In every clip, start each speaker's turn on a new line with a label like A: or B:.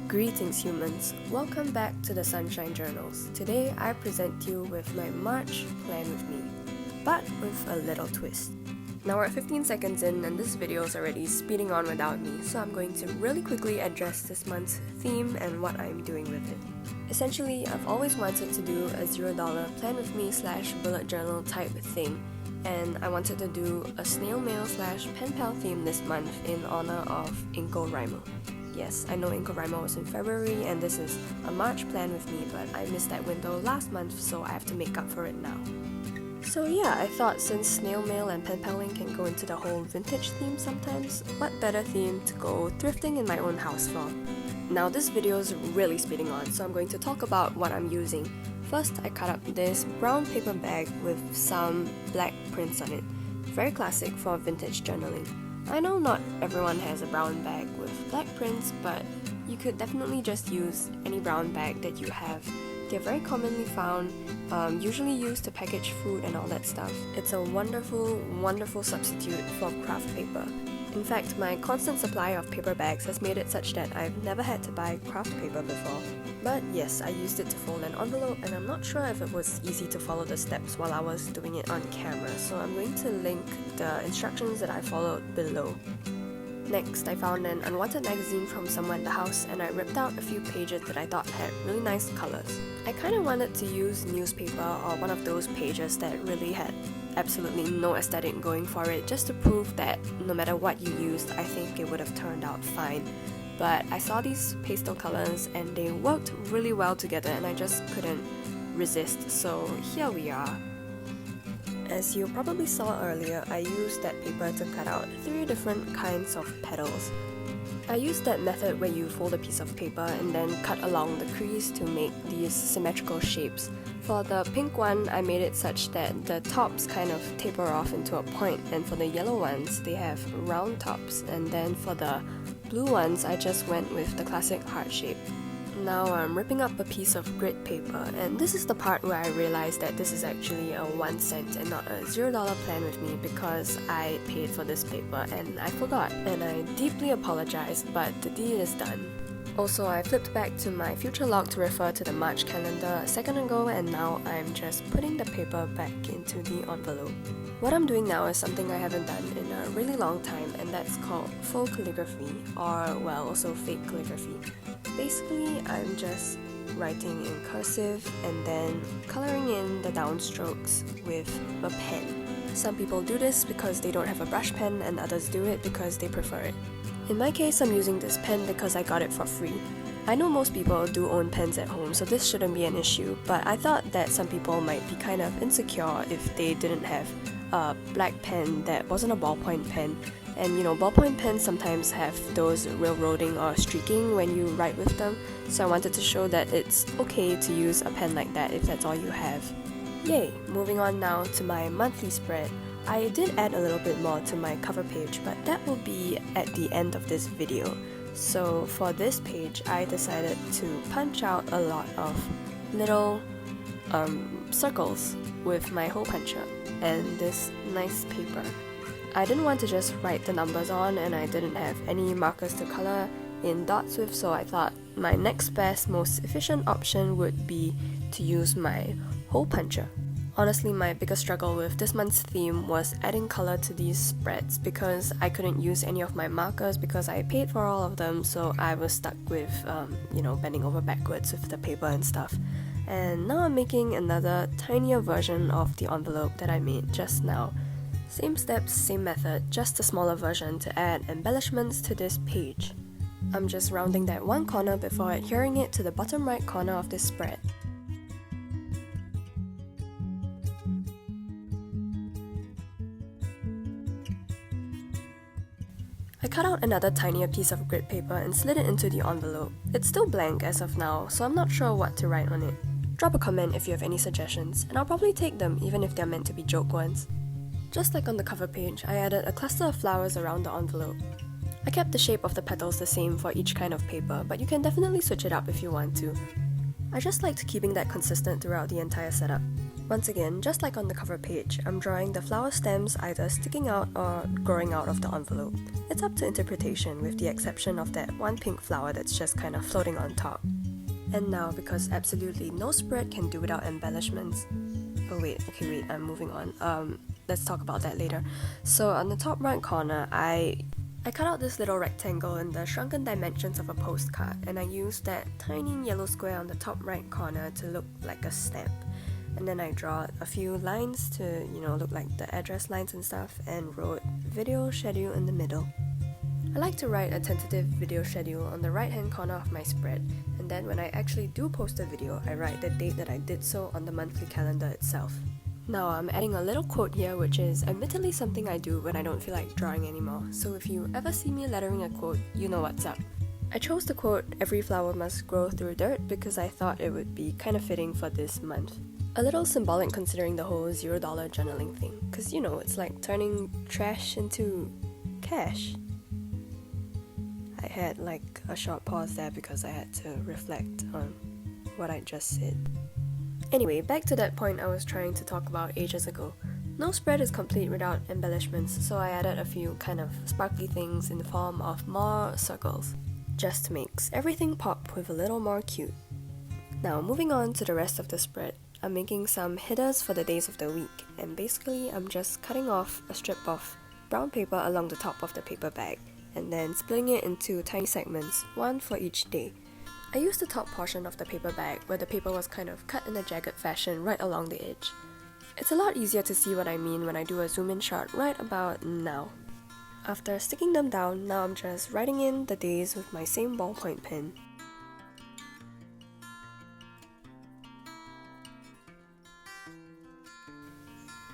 A: Greetings humans, welcome back to the Sunshine Journals. Today I present you with my March plan with me, but with a little twist. Now we're at 15 seconds in and this video is already speeding on without me, so I'm going to really quickly address this month's theme and what I'm doing with it. Essentially, I've always wanted to do a $0 plan with me / bullet journal type thing, and I wanted to do a snail mail / pen pal theme this month in honor of NaCoWriMo. Yes, I know NaCoWriMo was in February and this is a March plan with me, but I missed that window last month, so I have to make up for it now. So yeah, I thought since snail mail and pen paling can go into the whole vintage theme sometimes, what better theme to go thrifting in my own house for? Now this video is really speeding on, so I'm going to talk about what I'm using. First, I cut up this brown paper bag with some black prints on it. Very classic for vintage journaling. I know not everyone has a brown bag with black prints, but you could definitely just use any brown bag that you have. They're very commonly found, usually used to package food and all that stuff. It's a wonderful substitute for craft paper. In fact, my constant supply of paper bags has made it such that I've never had to buy craft paper before. But yes, I used it to fold an envelope and I'm not sure if it was easy to follow the steps while I was doing it on camera, so I'm going to link the instructions that I followed below. Next, I found an unwanted magazine from somewhere in the house and I ripped out a few pages that I thought had really nice colors. I kind of wanted to use newspaper or one of those pages that really had absolutely no aesthetic going for it, just to prove that no matter what you used, I think it would have turned out fine. But I saw these pastel colors and they worked really well together and I just couldn't resist, so here we are. As you probably saw earlier, I used that paper to cut out 3 different kinds of petals. I used that method where you fold a piece of paper and then cut along the crease to make these symmetrical shapes. For the pink one, I made it such that the tops kind of taper off into a point, and for the yellow ones, they have round tops, and then for the blue ones, I just went with the classic heart shape. Now I'm ripping up a piece of grit paper, and this is the part where I realized that this is actually a 1 cent and not a $0 plan with me because I paid for this paper and I forgot, and I deeply apologize, but the deed is done. Also, I flipped back to my future log to refer to the March calendar a second ago, and now I'm just putting the paper back into the envelope. What I'm doing now is something I haven't done in a really long time, and that's called faux calligraphy, or well, also fake calligraphy. Basically, I'm just writing in cursive and then coloring in the downstrokes with a pen. Some people do this because they don't have a brush pen and others do it because they prefer it. In my case, I'm using this pen because I got it for free. I know most people do own pens at home, so this shouldn't be an issue, but I thought that some people might be kind of insecure if they didn't have a black pen that wasn't a ballpoint pen. And you know, ballpoint pens sometimes have those railroading or streaking when you write with them, so I wanted to show that it's okay to use a pen like that if that's all you have. Yay! Moving on now to my monthly spread. I did add a little bit more to my cover page, but that will be at the end of this video. So for this page, I decided to punch out a lot of little circles with my hole puncher and this nice paper. I didn't want to just write the numbers on, and I didn't have any markers to color in dots with, so I thought my next best, most efficient option would be to use my hole puncher. Honestly, my biggest struggle with this month's theme was adding color to these spreads because I couldn't use any of my markers because I paid for all of them, so I was stuck with, bending over backwards with the paper and stuff. And now I'm making another tinier version of the envelope that I made just now. Same steps, same method, just a smaller version to add embellishments to this page. I'm just rounding that one corner before adhering it to the bottom right corner of this spread. I cut out another tinier piece of grit paper and slid it into the envelope. It's still blank as of now, so I'm not sure what to write on it. Drop a comment if you have any suggestions, and I'll probably take them even if they're meant to be joke ones. Just like on the cover page, I added a cluster of flowers around the envelope. I kept the shape of the petals the same for each kind of paper, but you can definitely switch it up if you want to. I just liked keeping that consistent throughout the entire setup. Once again, just like on the cover page, I'm drawing the flower stems either sticking out or growing out of the envelope. It's up to interpretation with the exception of that one pink flower that's just kind of floating on top. And now, because absolutely no spread can do without embellishments. Oh wait, I'm moving on. Let's talk about that later. So on the top right corner, I cut out this little rectangle in the shrunken dimensions of a postcard, and I used that tiny yellow square on the top right corner to look like a stamp. And then I draw a few lines to, look like the address lines and stuff, and wrote video schedule in the middle. I like to write a tentative video schedule on the right hand corner of my spread, and then when I actually do post a video, I write the date that I did so on the monthly calendar itself. Now I'm adding a little quote here, which is admittedly something I do when I don't feel like drawing anymore, so if you ever see me lettering a quote, you know what's up. I chose the quote, "Every flower must grow through dirt," because I thought it would be kind of fitting for this month. A little symbolic considering the whole $0 journaling thing, because it's like turning trash into cash. I had like a short pause there because I had to reflect on what I just said. Anyway, back to that point I was trying to talk about ages ago. No spread is complete without embellishments, so I added a few kind of sparkly things in the form of more circles, just to make everything pop with a little more cute. Now moving on to the rest of the spread, I'm making some headers for the days of the week, and basically I'm just cutting off a strip of brown paper along the top of the paper bag, and then splitting it into tiny segments, one for each day. I used the top portion of the paper bag where the paper was kind of cut in a jagged fashion right along the edge. It's a lot easier to see what I mean when I do a zoom in shot right about now. After sticking them down, now I'm just writing in the days with my same ballpoint pen.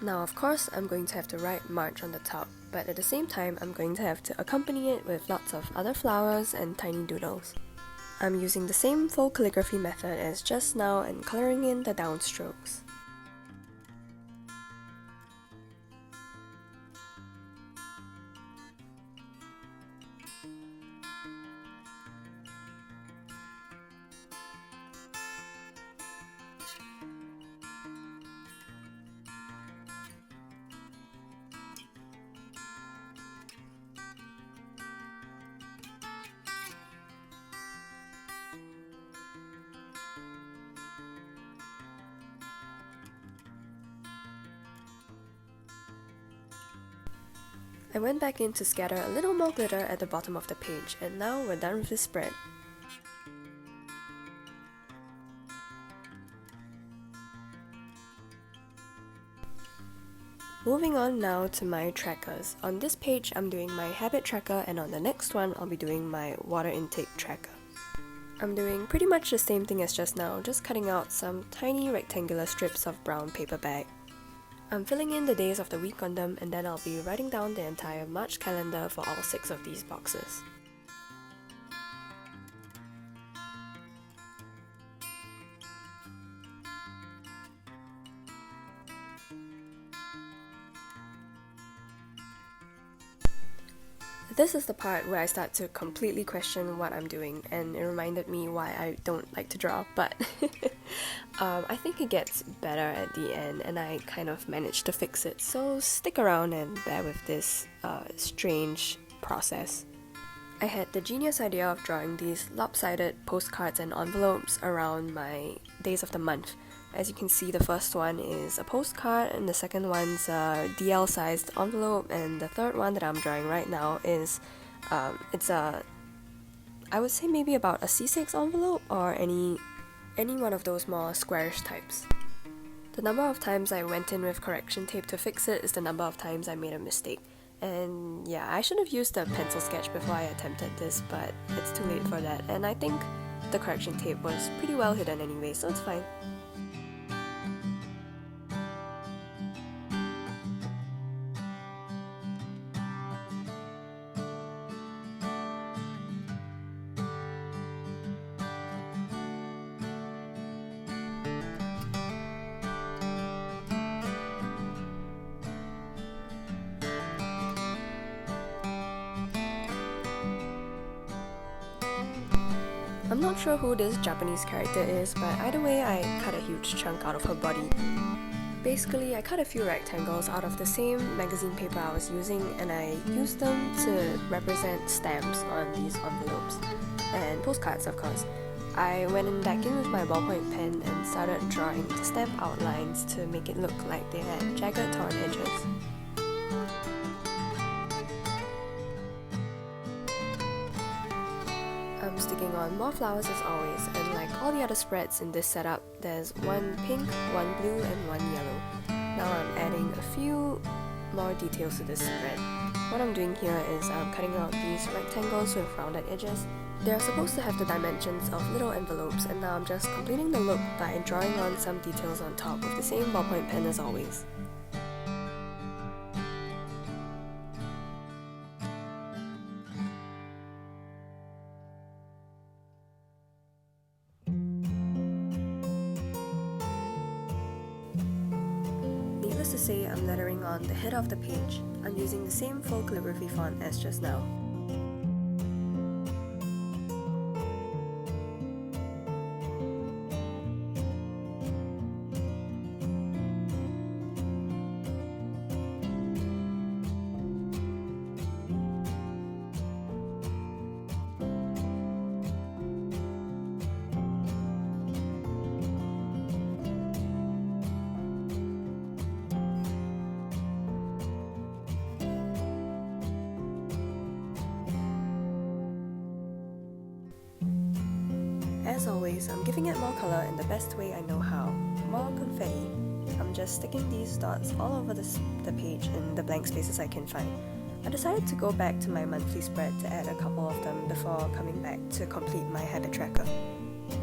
A: Now of course I'm going to have to write March on the top, but at the same time I'm going to have to accompany it with lots of other flowers and tiny doodles. I'm using the same full calligraphy method as just now and colouring in the downstrokes. I went back in to scatter a little more glitter at the bottom of the page, and now we're done with this spread. Moving on now to my trackers. On this page I'm doing my habit tracker, and on the next one I'll be doing my water intake tracker. I'm doing pretty much the same thing as just now, just cutting out some tiny rectangular strips of brown paper bag. I'm filling in the days of the week on them, and then I'll be writing down the entire March calendar for all 6 of these boxes. This is the part where I start to completely question what I'm doing, and it reminded me why I don't like to draw, but I think it gets better at the end and I kind of managed to fix it, so stick around and bear with this strange process. I had the genius idea of drawing these lopsided postcards and envelopes around my days of the month. As you can see, the first one is a postcard, and the second one's a DL sized envelope, and the third one that I'm drawing right now is I would say maybe about a C6 envelope or any one of those more squarish types. The number of times I went in with correction tape to fix it is the number of times I made a mistake. And yeah, I should have used a pencil sketch before I attempted this, but it's too late for that, and I think the correction tape was pretty well hidden anyway, so it's fine. I'm not sure who this Japanese character is, but either way I cut a huge chunk out of her body. Basically, I cut a few rectangles out of the same magazine paper I was using and I used them to represent stamps on these envelopes and postcards, of course. I went back in with my ballpoint pen and started drawing the stamp outlines to make it look like they had jagged torn edges. I'm sticking on more flowers as always, and like all the other spreads in this setup, there's one pink, one blue and one yellow. Now I'm adding a few more details to this spread. What I'm doing here is I'm cutting out these rectangles with rounded edges. They're supposed to have the dimensions of little envelopes, and now I'm just completing the look by drawing on some details on top with the same ballpoint pen as always. Needless to say, I'm lettering on the head of the page. I'm using the same full calligraphy font as just now. As always, I'm giving it more color in the best way I know how. More confetti. I'm just sticking these dots all over the page in the blank spaces I can find. I decided to go back to my monthly spread to add a couple of them before coming back to complete my habit tracker.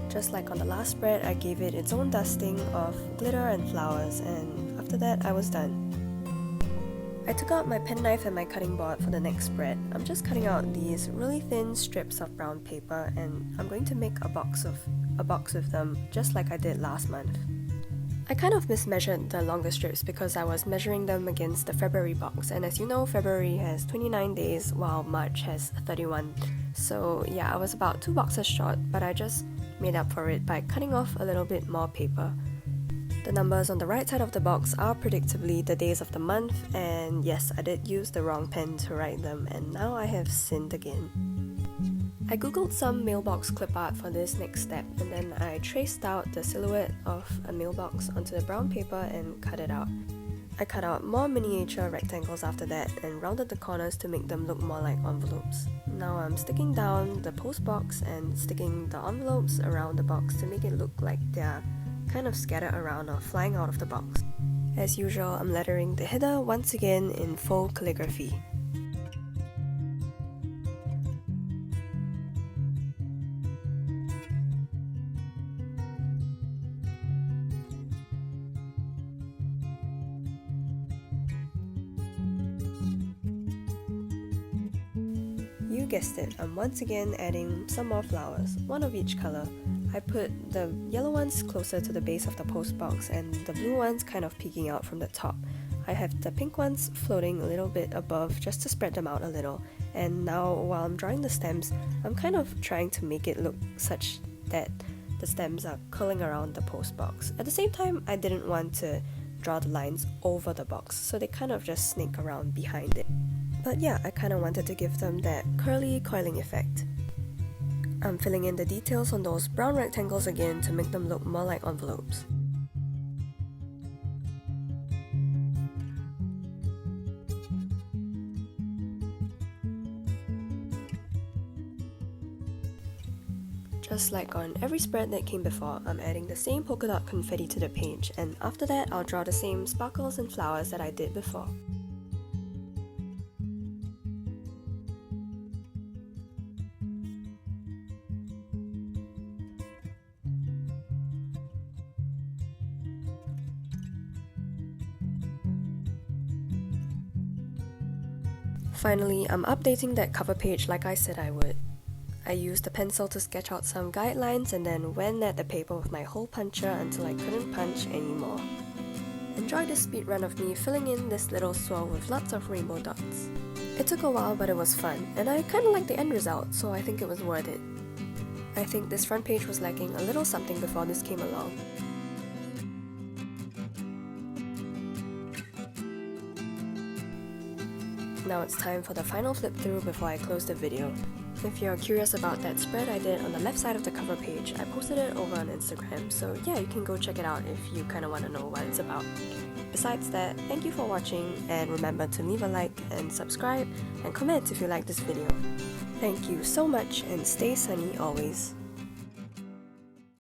A: Just like on the last spread, I gave it its own dusting of glitter and flowers, and after that I was done. I took out my penknife and my cutting board for the next spread. I'm just cutting out these really thin strips of brown paper, and I'm going to make a box with them just like I did last month. I kind of mismeasured the longer strips because I was measuring them against the February box, and as you know, February has 29 days while March has 31. So yeah, I was about 2 boxes short, but I just made up for it by cutting off a little bit more paper. The numbers on the right side of the box are predictably the days of the month, and yes, I did use the wrong pen to write them, and now I have sinned again. I googled some mailbox clip art for this next step, and then I traced out the silhouette of a mailbox onto the brown paper and cut it out. I cut out more miniature rectangles after that and rounded the corners to make them look more like envelopes. Now I'm sticking down the post box and sticking the envelopes around the box to make it look like they're kind of scattered around or flying out of the box. As usual, I'm lettering the header once again in full calligraphy. You guessed it, I'm once again adding some more flowers, one of each color. I put the yellow ones closer to the base of the post box and the blue ones kind of peeking out from the top. I have the pink ones floating a little bit above just to spread them out a little. And now while I'm drawing the stems, I'm kind of trying to make it look such that the stems are curling around the post box. At the same time, I didn't want to draw the lines over the box, so they kind of just snake around behind it. But yeah, I kind of wanted to give them that curly coiling effect. I'm filling in the details on those brown rectangles again to make them look more like envelopes. Just like on every spread that came before, I'm adding the same polka dot confetti to the page, and after that I'll draw the same sparkles and flowers that I did before. Finally, I'm updating that cover page like I said I would. I used a pencil to sketch out some guidelines and then went at the paper with my hole puncher until I couldn't punch anymore. Enjoy this speed run of me filling in this little swirl with lots of rainbow dots. It took a while, but it was fun, and I kinda liked the end result, so I think it was worth it. I think this front page was lacking a little something before this came along. Now it's time for the final flip through before I close the video. If you're curious about that spread I did on the left side of the cover page, I posted it over on Instagram, so yeah, you can go check it out if you kinda wanna know what it's about. Besides that, thank you for watching, and remember to leave a like and subscribe and comment if you like this video. Thank you so much, and stay sunny always.